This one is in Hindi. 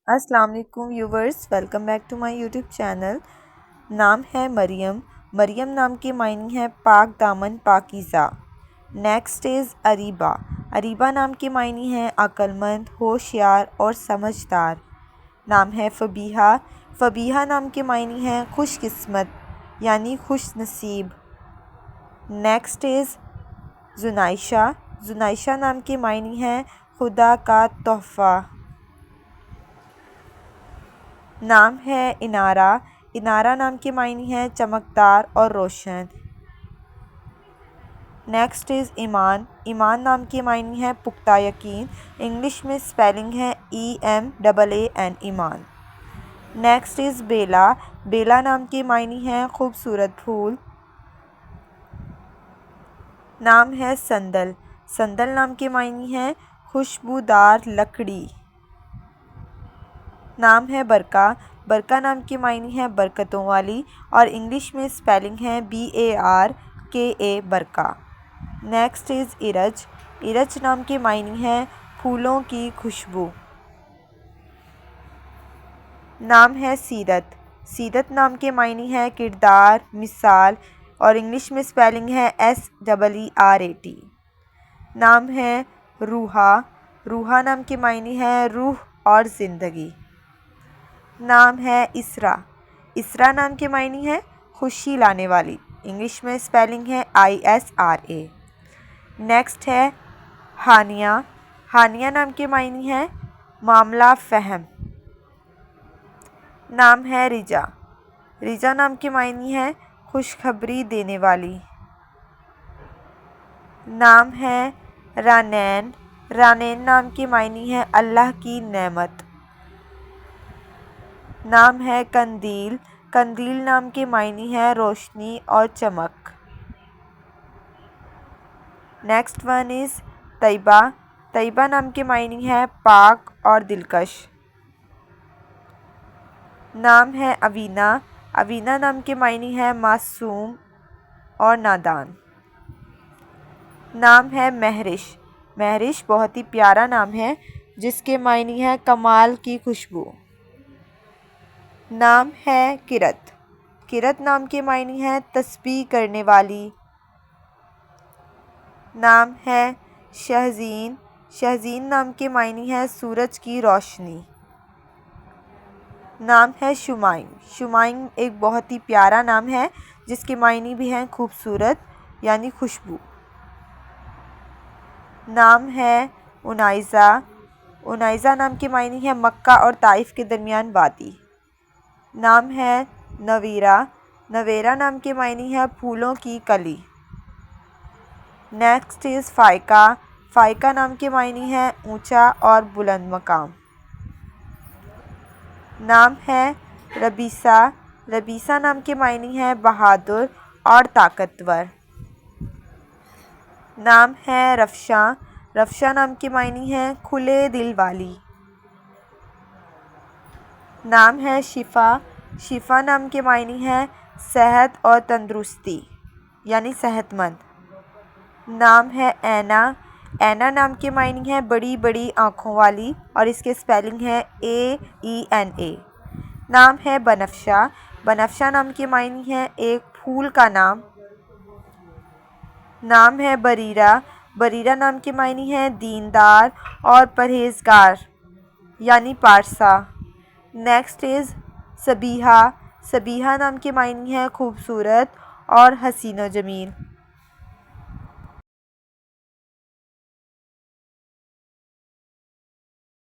अस्सलाम वालेकुम viewers, welcome back to my YouTube channel. नाम है मरियम। मरियम नाम के मायने हैं पाक दामन पाकीज़ा। Next is Ariba. अरीबा नाम के मायने हैं अक्लमंद, होशियार और समझदार। नाम है फ़बीहा। फ़बीहा नाम के मायने हैं खुशकिस्मत यानी खुश नसीब। Next is जुनाइशा। जुनाइशा नाम के मायने हैं खुदा का तोहफ़ा। नाम है इनारा। इनारा नाम के मायने हैं चमकदार और रोशन। नेक्स्ट इज़ ईमान। ईमान नाम के मायने हैं पुख्ता यकीन। इंग्लिश में स्पेलिंग है EMAAN ईमान। नेक्स्ट इज़ बेला। बेला नाम के मायने हैं खूबसूरत फूल। नाम है संदल। संदल नाम के मायने हैं खुशबूदार लकड़ी। नाम है बरका। बरका नाम के मायने हैं बरकतों वाली और इंग्लिश में स्पेलिंग है BARKA बरका। नेक्स्ट इज़ इरज। इरज नाम के मायने हैं फूलों की खुशबू। नाम है सीरत। सीरत नाम के मायने हैं किरदार, मिसाल और इंग्लिश में स्पेलिंग है SEERAT। नाम है रूहा। रूहा नाम के मायने हैं रूह और ज़िंदगी। नाम है इसरा। इसरा नाम के मायने हैं खुशी लाने वाली। इंग्लिश में स्पेलिंग है ISRA। नेक्स्ट है हानिया। हानिया नाम के मायने हैं मामला फ़हम। नाम है रिजा। रिजा नाम के मायने हैं खुशखबरी देने वाली। नाम है रानैन। रानैन नाम के मायने हैं अल्लाह की नेमत। नाम है कंदील। कंदील नाम के मायने हैं रोशनी और चमक। Next one is Tayyaba. Tayyaba नाम के मायने हैं पाक और दिलकश। नाम है अवीना। अवीना नाम के मायने हैं मासूम और नादान। नाम है महरिश। महरिश बहुत ही प्यारा नाम है जिसके मायने हैं कमाल की खुशबू। नाम है किरत। किरत नाम के मायने हैं तस्बीह करने वाली। नाम है शहज़ीन। शहज़ीन नाम के मायने हैं सूरज की रोशनी। नाम है शुमाइम। शुमाइम एक बहुत ही प्यारा नाम है जिसके मायने भी हैं खूबसूरत यानी खुशबू। नाम है उनाइज़ा। उनाइज़ा नाम के मायने हैं मक्का और ताइफ के दरमियान वादी। नाम है नवीरा। नवेरा नाम के मायने हैं फूलों की कली। Next is फ़ायका। फ़ायका नाम के मायने हैं ऊंचा और बुलंद मकाम। नाम है रबीसा। रबीसा नाम के मायने हैं बहादुर और ताकतवर। नाम है रफ़शा। रफ़शा नाम के मायने हैं खुले दिल वाली। नाम है शिफ़ा। शिफ़ा नाम के मायने हैं सेहत और तंदुरुस्ती यानी सेहतमंद। नाम है ऐना। ऐना नाम के मायने हैं बड़ी बड़ी आँखों वाली और इसके स्पेलिंग है AENA। नाम है बनफ़शा। बनफ़शा नाम के मायने हैं एक फूल का नाम। नाम है बरीरा। बरीरा नाम के मायने हैं दीनदार और परहेज़गार यानी पारसा। Next is Sabiha. सबीहा नाम के मायने हैं खूबसूरत और हसीन व जमील।